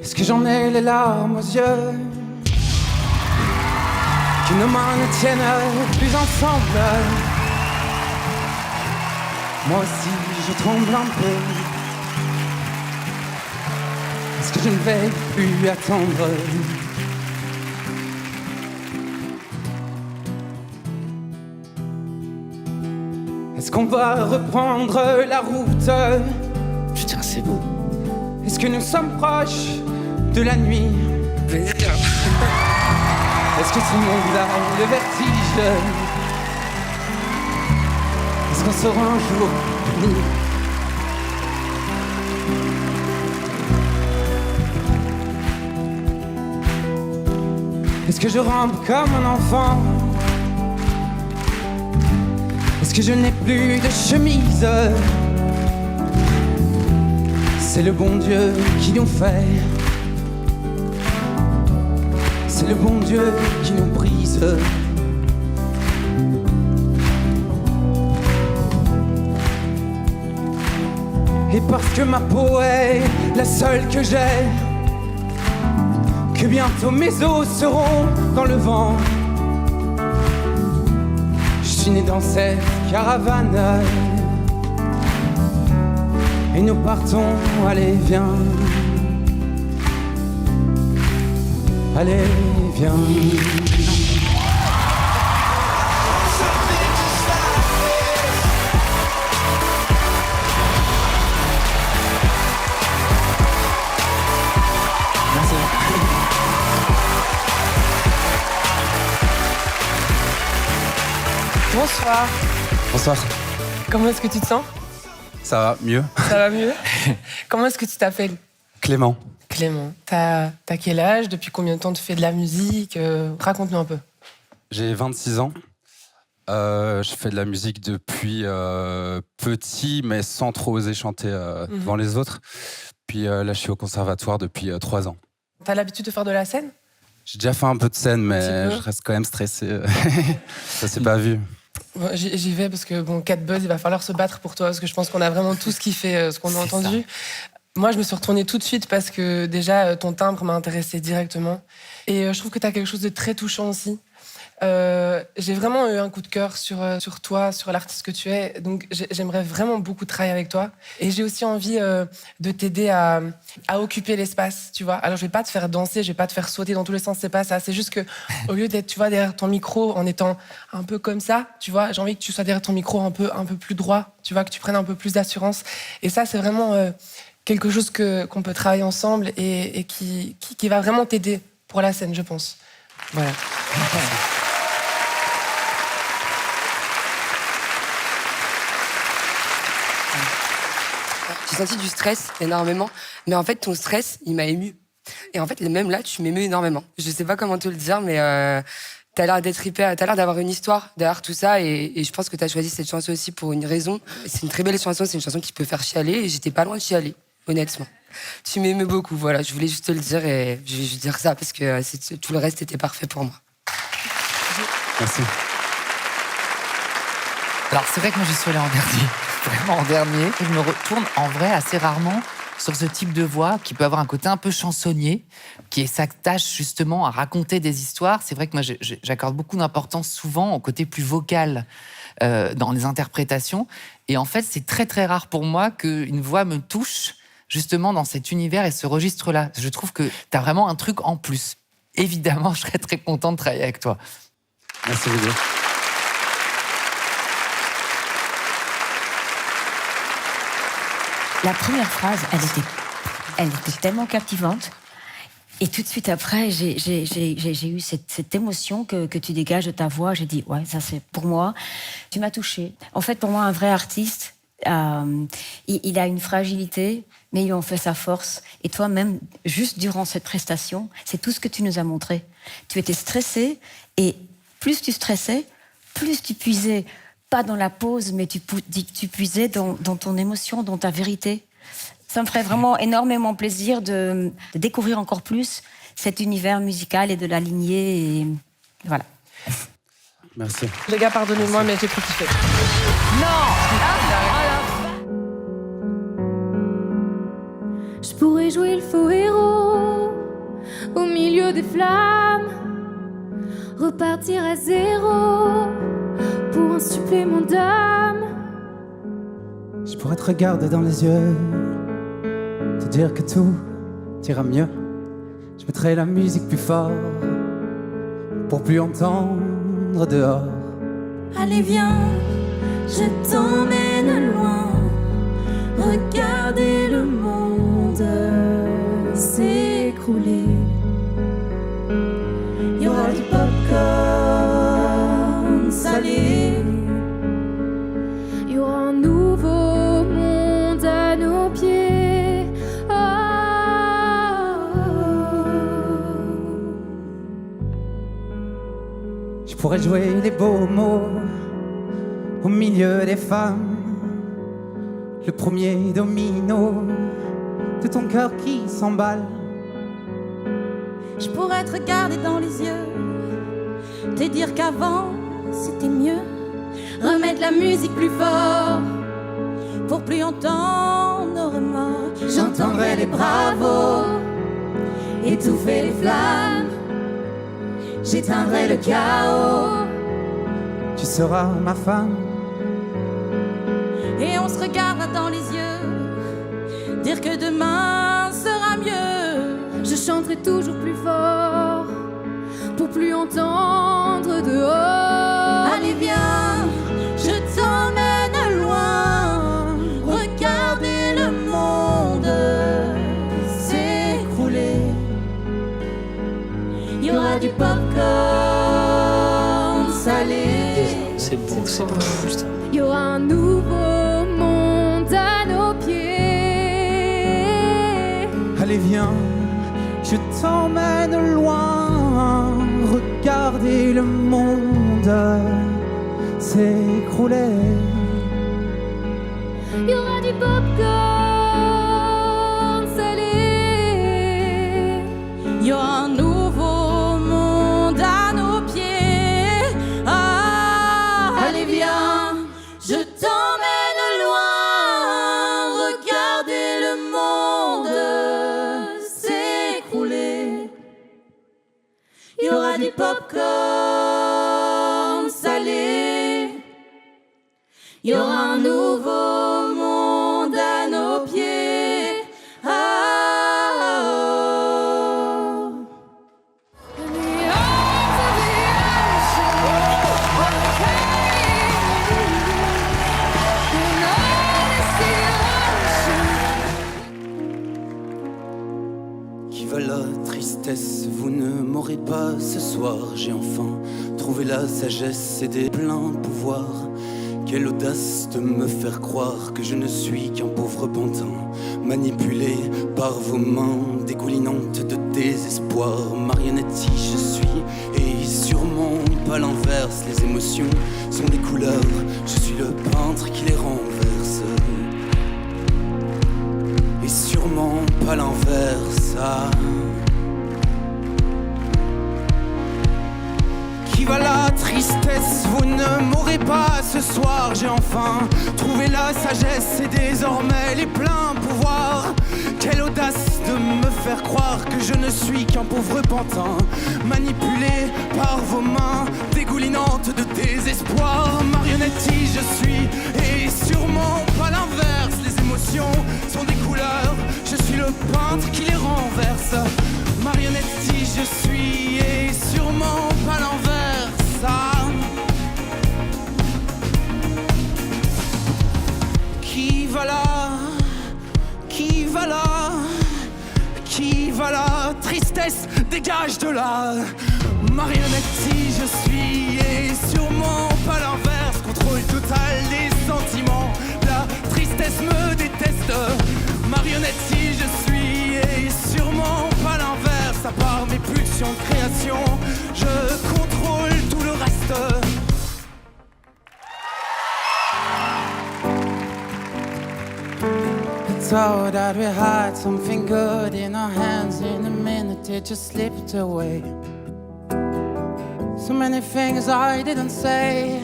Est-ce que j'en ai les larmes aux yeux? Que nos mains ne tiennent plus ensemble. Moi aussi je tremble un peu. Est-ce que je ne vais plus attendre? Est-ce qu'on va reprendre la route? Putain, c'est beau. Est-ce que nous sommes proches de la nuit? Est-ce que tout le monde a le vertige? Est-ce qu'on sera un jour unis? Est-ce que je rampe comme un enfant? Est-ce que je n'ai plus de chemise? C'est le bon Dieu qui nous fait. C'est le bon Dieu qui nous brise. Et parce que ma peau est la seule que j'ai, que bientôt mes os seront dans le vent. Je suis né dans cette caravane et nous partons, allez viens. Allez, viens. Merci. Bonsoir. Bonsoir. Comment est-ce que tu te sens? Ça va mieux? Ça va mieux? Comment est-ce que tu t'appelles? Clément. Clément. T'as quel âge? Depuis combien de temps tu fais de la musique? Raconte-nous un peu. J'ai 26 ans. Je fais de la musique depuis petit, mais sans trop oser chanter devant les autres. Puis là, je suis au conservatoire depuis 3 ans. T'as l'habitude de faire de la scène? J'ai déjà fait un peu de scène, mais je reste quand même stressé. Ça s'est pas vu. Bon, j'y vais parce que, bon, Cat Buzz, il va falloir se battre pour toi, parce que je pense qu'on a vraiment tous kiffé ce qu'on a entendu. Moi, je me suis retournée tout de suite parce que déjà, ton timbre m'a intéressée directement. Et je trouve que tu as quelque chose de très touchant aussi. J'ai vraiment eu un coup de cœur sur toi, sur l'artiste que tu es. Donc, j'aimerais vraiment beaucoup travailler avec toi. Et j'ai aussi envie de t'aider à occuper l'espace, tu vois. Alors, je vais pas te faire danser, je vais pas te faire sauter dans tous les sens, c'est pas ça. C'est juste que, au lieu d'être, tu vois, derrière ton micro, en étant un peu comme ça, tu vois, j'ai envie que tu sois derrière ton micro un peu plus droit, tu vois, que tu prennes un peu plus d'assurance. Et ça, c'est vraiment quelque chose qu'on peut travailler ensemble et qui va vraiment t'aider pour la scène, je pense. Voilà. J'ai senti du stress énormément, mais en fait ton stress il m'a ému. Et en fait même là tu m'émeus énormément. Je sais pas comment te le dire, mais t'as l'air d'être hyper, t'as l'air d'avoir une histoire derrière tout ça, et je pense que t'as choisi cette chanson aussi pour une raison. C'est une très belle chanson, c'est une chanson qui peut faire chialer, et j'étais pas loin de chialer, honnêtement. Tu m'émeus beaucoup, voilà, je voulais juste te le dire, et je vais juste dire ça parce que tout le reste était parfait pour moi. Merci. Alors, c'est vrai que moi, je suis allé en dernier. Vraiment en dernier. Et je me retourne en vrai assez rarement sur ce type de voix qui peut avoir un côté un peu chansonnier, qui s'attache justement à raconter des histoires. C'est vrai que moi, j'accorde beaucoup d'importance souvent au côté plus vocal dans les interprétations. Et en fait, c'est très, très rare pour moi qu'une voix me touche justement dans cet univers et ce registre-là. Je trouve que tu as vraiment un truc en plus. Évidemment, je serais très content de travailler avec toi. Merci beaucoup. La première phrase, elle était tellement captivante. Et tout de suite après, j'ai eu cette émotion que tu dégages de ta voix. J'ai dit, ouais, ça c'est pour moi. Tu m'as touchée. En fait, pour moi, un vrai artiste, il a une fragilité, mais il en fait sa force. Et toi-même, juste durant cette prestation, c'est tout ce que tu nous as montré. Tu étais stressé, et plus tu stressais, plus tu puisais, pas dans la pause, mais tu puisais dans ton émotion, dans ta vérité. Ça me ferait vraiment énormément plaisir de découvrir encore plus cet univers musical et de l'aligner. Et voilà. Merci. Les gars, pardonnez-moi, mais j'ai trop kiffé. Je pourrais jouer le faux héros au milieu des flammes, repartir à zéro pour un supplément d'âme. Je pourrais te regarder dans les yeux, te dire que tout ira mieux. Je mettrai la musique plus fort pour plus entendre dehors. Allez viens, je t'emmène loin, regarder le monde s'écrouler. Il y aura du popcorn salé, il y aura un nouveau monde à nos pieds. Oh. Je pourrais jouer les beaux mots au milieu des femmes, le premier domino de ton cœur qui s'emballe. Je pourrais te regarder dans les yeux, te dire qu'avant c'était mieux, remettre la musique plus fort pour plus entendre nos remords. J'entendrai les bravos étouffer les flammes, j'éteindrai le chaos. Tu seras ma femme. Et on se regardera dans les yeux, dire que demain sera mieux. Je chanterai toujours plus fort pour plus entendre dehors. Allez viens, je t'emmène loin, regarder le monde s'écrouler. Il y aura du popcorn salé. C'est beau, putain. Il y aura un nouveau monde à nos pieds. Allez viens, je t'emmène loin, regarder le monde s'écrouler. Il y aura du popcorn salé. Il y aura un nouveau monde à nos pieds. Ah, allez viens, je t'emmène loin, regarder le monde s'écrouler. Il y aura du popcorn salé. Il y aura un nouveau monde à nos pieds. Ah, oh. And the arms of the ocean are carrying me. And all is the ocean. Qui va la tristesse, vous ne m'aurez pas ce soir. J'ai enfin trouvé la sagesse et des pleins pouvoirs. Quelle audace de me faire croire que je ne suis qu'un pauvre pantin, manipulé par vos mains dégoulinantes de désespoir. Marionnette je suis, et sûrement pas l'inverse. Les émotions sont des couleurs, je suis le peintre qui les renverse. Et sûrement pas l'inverse. Ah. Qui va la tristesse, vous ne m'aurez pas ce soir. J'ai enfin trouvé la sagesse et désormais les pleins pouvoirs. Quelle audace de me faire croire que je ne suis qu'un pauvre pantin, manipulé par vos mains dégoulinantes de désespoir. Marionnette je suis, et sûrement pas l'inverse. Les émotions sont des couleurs, je suis le peintre qui les renverse. Marionnette je suis, et sûrement pas l'inverse. Qui va là? Qui va là? Qui va là? Tristesse, dégage de là. Marionnette je suis, et sûrement pas l'inverse. Contrôle total des sentiments, la tristesse me déteste. Marionnette je suis, et sûrement pas l'inverse. À part mes pulsions de création, je contrôle tout le reste. Thought that we had something good in our hands. In a minute it just slipped away. So many things I didn't say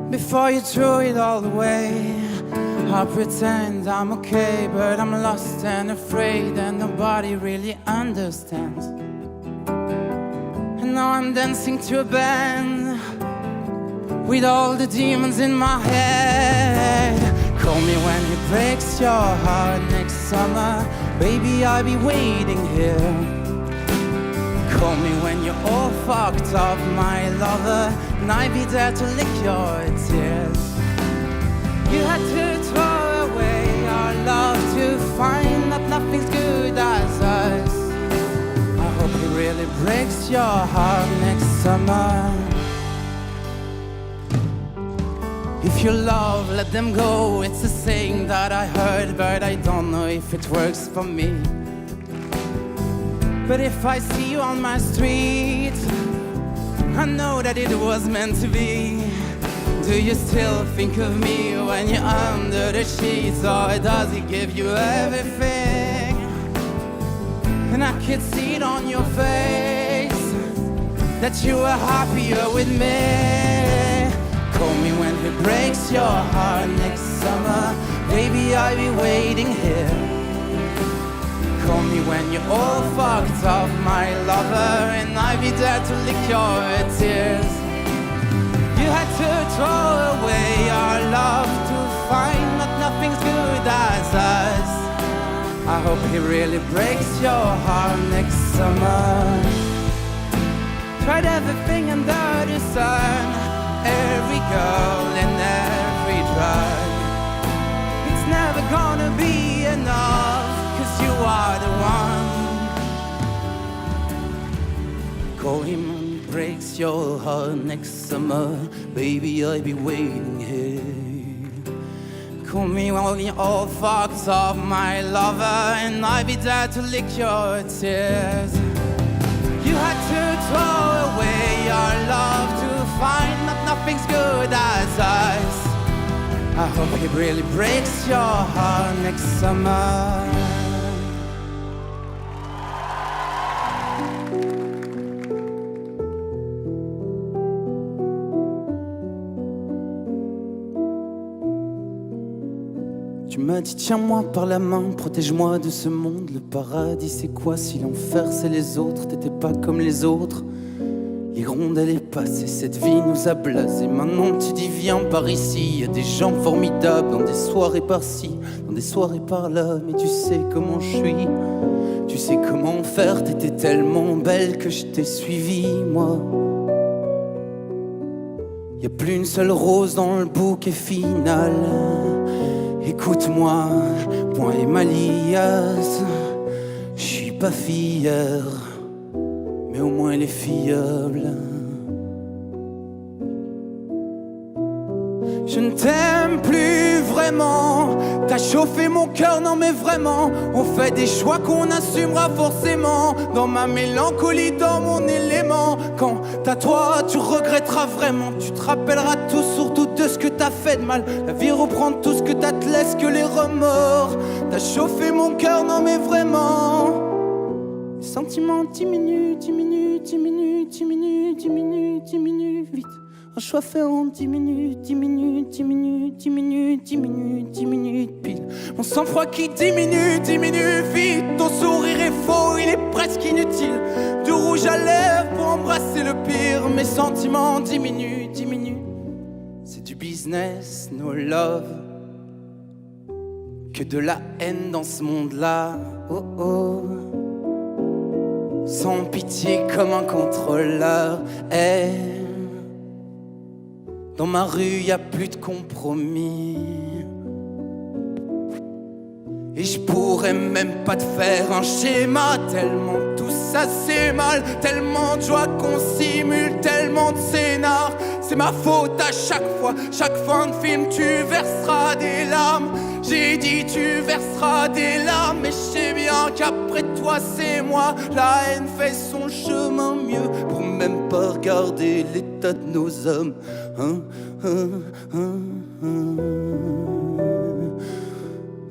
before you threw it all away. I pretend I'm okay, but I'm lost and afraid, and nobody really understands. And now I'm dancing to a band with all the demons in my head. Call me when it breaks your heart next summer, baby, I'll be waiting here. Call me when you're all fucked up, my lover, and I'll be there to lick your tears. You had to throw away our love to find that nothing's good as us. I hope it really breaks your heart next summer. If you love, let them go. It's a saying that I heard, but I don't know if it works for me. But if I see you on my street, I know that it was meant to be. Do you still think of me when you're under the sheets, or does he give you everything? And I could see it on your face that you were happier with me. Call me when it breaks your heart next summer, baby, I'll be waiting here. Call me when you're all fucked up, my lover, and I'll be there to lick your tears. You had to throw away our love to find that nothing's good as us. I hope it really breaks your heart next summer. Tried everything under the sun, every girl and every drug. It's never gonna be enough, 'cause you are the one. Call him when he breaks your heart next summer, baby, I'll be waiting here. Call me when you're all fucked up, my lover, and I'll be there to lick your tears. You had to throw away our love to find that nothing's good as us. I hope it really breaks your heart next summer. Tu m'as dit tiens-moi par la main, protège-moi de ce monde. Le paradis c'est quoi si l'enfer c'est les autres? T'étais pas comme les autres. L'hirondelle est passée, cette vie nous a blasés. Maintenant tu dis viens par ici. Y a des gens formidables dans des soirées par-ci, dans des soirées par-là. Mais tu sais comment je suis, tu sais comment faire. T'étais tellement belle que je t'ai suivi moi. Y a plus une seule rose dans le bouquet final. Écoute-moi, point et Malias, je suis pas fier, mais au moins elle est fiable. Je ne t'aime plus vraiment, t'as chauffé mon cœur, non mais vraiment. On fait des choix qu'on assumera forcément. Dans ma mélancolie, dans mon élément. Quand t'as toi, tu regretteras vraiment. Tu te rappelleras tout, surtout de ce que t'as fait de mal. La vie reprend tout ce que t'as, te laisse que les remords. T'as chauffé mon cœur, non mais vraiment. Les sentiments diminuent, diminuent, diminuent, diminuent, diminuent, diminuent vite. Un choix fait en 10 minutes, 10 minutes, 10 minutes, 10 minutes, 10 minutes, 10 minutes pile. Mon sang-froid qui diminue vite. Ton sourire est faux, il est presque inutile. Du rouge à lèvres pour embrasser le pire. Mes sentiments diminuent. C'est du business, no love. Que de la haine dans ce monde-là. Oh oh. Sans pitié comme un contrôleur. Hey. Dans ma rue, y a plus de compromis. Et je pourrais même pas te faire un schéma. Tellement tout ça c'est mal. Tellement de joie qu'on simule. Tellement de scénar. C'est ma faute à chaque fois. Chaque fin de film tu verseras des larmes. J'ai dit tu verseras des larmes. Mais je sais bien qu'après toi c'est moi. La haine fait son chemin mieux. Pour même pas regarder l'état de nos hommes.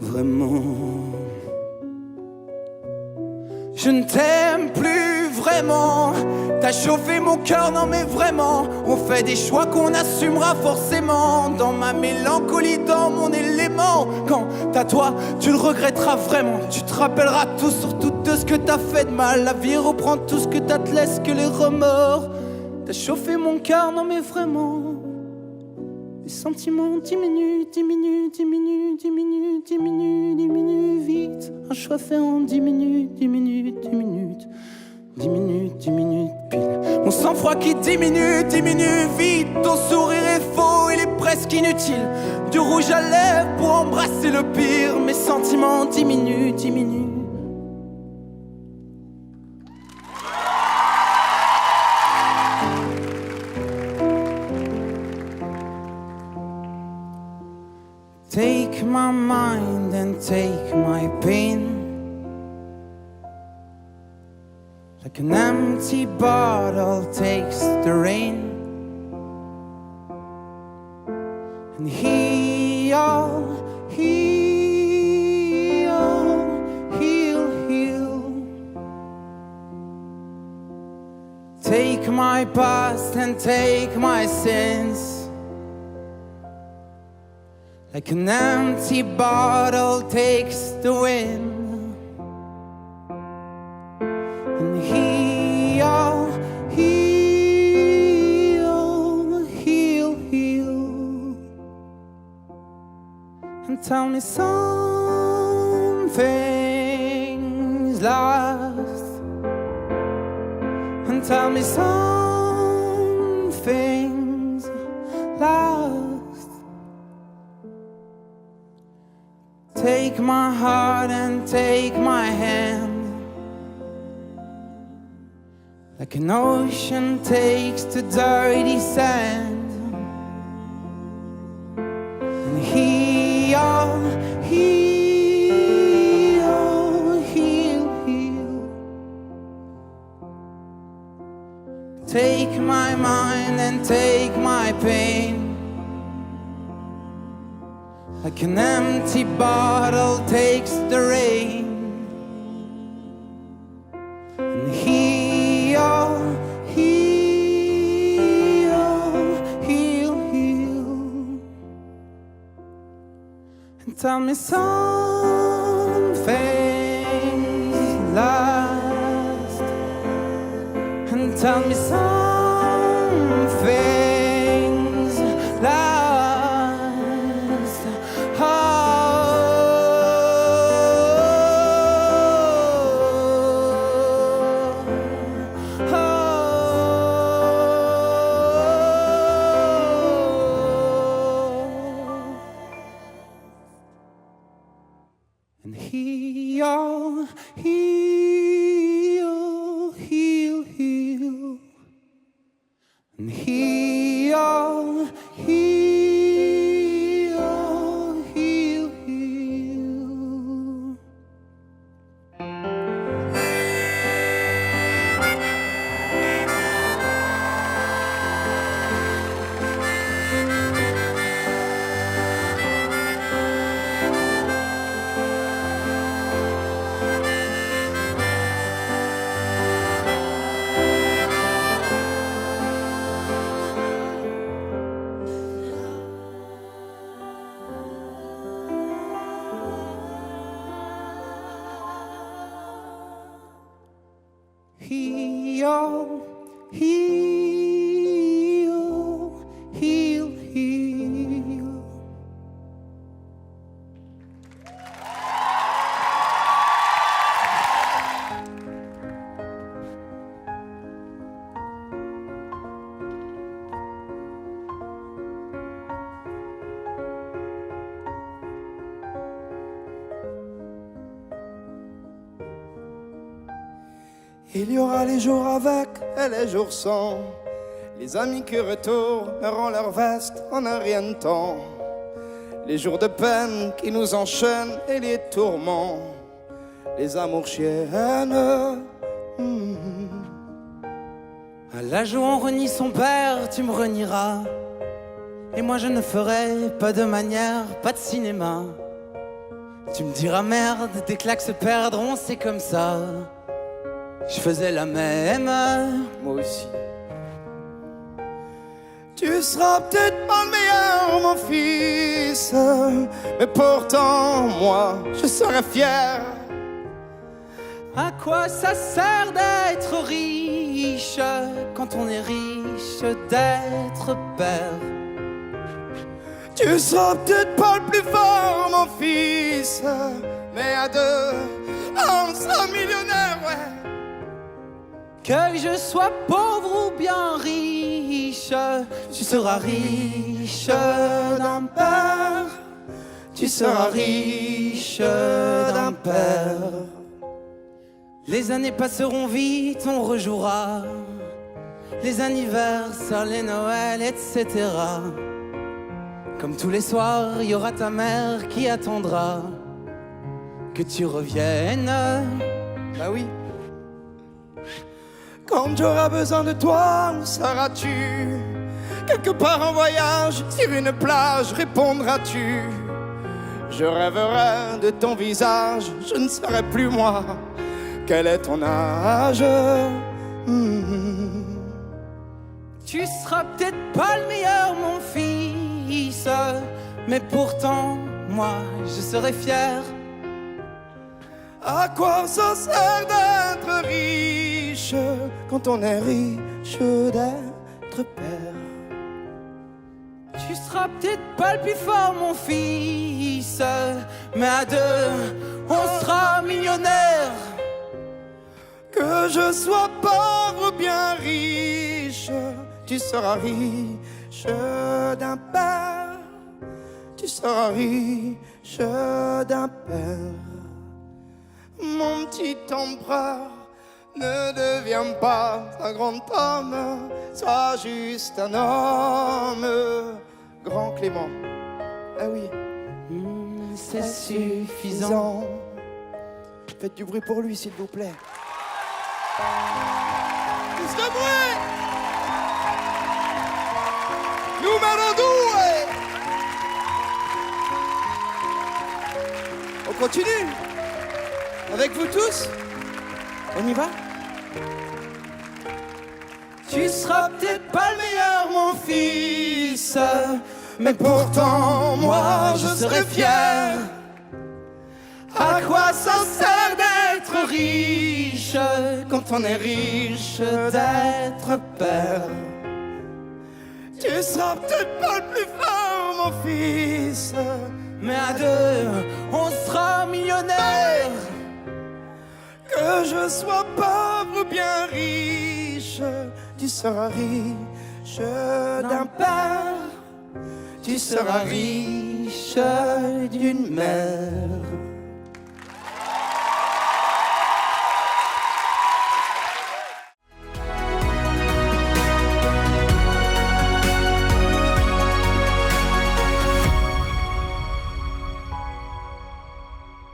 Vraiment. Je ne t'aime plus vraiment. T'as chauffé mon cœur, non mais vraiment. On fait des choix qu'on assumera forcément. Dans ma mélancolie, dans mon élément. Quand t'as toi, tu le regretteras vraiment. Tu te rappelleras tout, surtout de ce que t'as fait de mal. La vie reprend tout ce que t'as, te laisse que les remords. T'as chauffé mon cœur, non mais vraiment. Les sentiments diminuent, diminuent, diminuent, diminuent, diminuent, diminuent vite. Un choix fait en 10 minutes, 10 minutes, 10 minutes. 10 minutes, 10 minutes pile. Mon sang-froid qui diminue, diminue vite. Ton sourire est faux, il est presque inutile. Du rouge à lèvres pour embrasser le pire. Mes sentiments diminuent, diminuent. Take my mind and take my pain. Like an empty bottle takes the rain. And heal, heal, heal, heal. Take my past and take my sins. Like an empty bottle takes the wind. And heal, heal, heal, heal. And tell me something's lost. And tell me something's lost. Take my heart and take my hand. Like an ocean takes the dirty sand. And heal, heal, heal, heal. Take my mind and take my pain. Like an empty bottle takes the rain. And heal, heal, heal, heal. And tell me something's lost. And tell me something's lost. And heal, heal, heal, heal. And heal, heal, heal, heal. Heal, heal, heal, heal. Il y aura les jours avec et les jours sans. Les amis qui retourneront leur veste en un rien de temps. Les jours de peine qui nous enchaînent et les tourments. Les amours chiennes. À l'âge où on renie son père, tu me renieras. Et moi je ne ferai pas de manière, pas de cinéma. Tu me diras merde, tes claques se perdront, c'est comme ça. je faisais la même. Moi aussi. Tu seras peut-être pas le meilleur, mon fils, mais pourtant, moi, je serai fier. À quoi ça sert d'être riche quand on est riche d'être père? Tu seras peut-être pas le plus fort, mon fils, mais à deux, on sera millionnaire, ouais. Que je sois pauvre ou bien riche, tu seras riche d'un père. Tu seras riche d'un père. Les années passeront vite, on rejouera les anniversaires, les Noëls, etc. Comme tous les soirs, il y aura ta mère qui attendra que tu reviennes. Bah oui. Quand j'aurai besoin de toi, où seras-tu? Quelque part en voyage, sur une plage, répondras-tu? Je rêverai de ton visage, je ne serai plus moi. Quel est ton âge? Tu seras peut-être pas le meilleur, mon fils, mais pourtant, moi, je serai fier. À quoi ça sert d'être riche quand on est riche d'être père? Tu seras peut-être pas le plus fort, mon fils, mais à deux, on sera millionnaire. Que je sois pauvre ou bien riche, tu seras riche d'un père. Tu seras riche d'un père. Mon petit empereur, ne deviens pas un grand homme, sois juste un homme. Grand Clément. Ah oui. C'est suffisant. Faites du bruit pour lui, s'il vous plaît. Plus de bruit. Numéro 2. On continue. Avec vous tous. On y va? Tu seras peut-être pas le meilleur, mon fils, mais pourtant, moi, je serai fier. À quoi ça sert d'être riche quand on est riche d'être père? Tu seras peut-être pas le plus fort, mon fils, mais à deux, on sera millionnaire. Que je sois pauvre ou bien riche, tu seras riche d'un père. Tu seras riche d'une mère.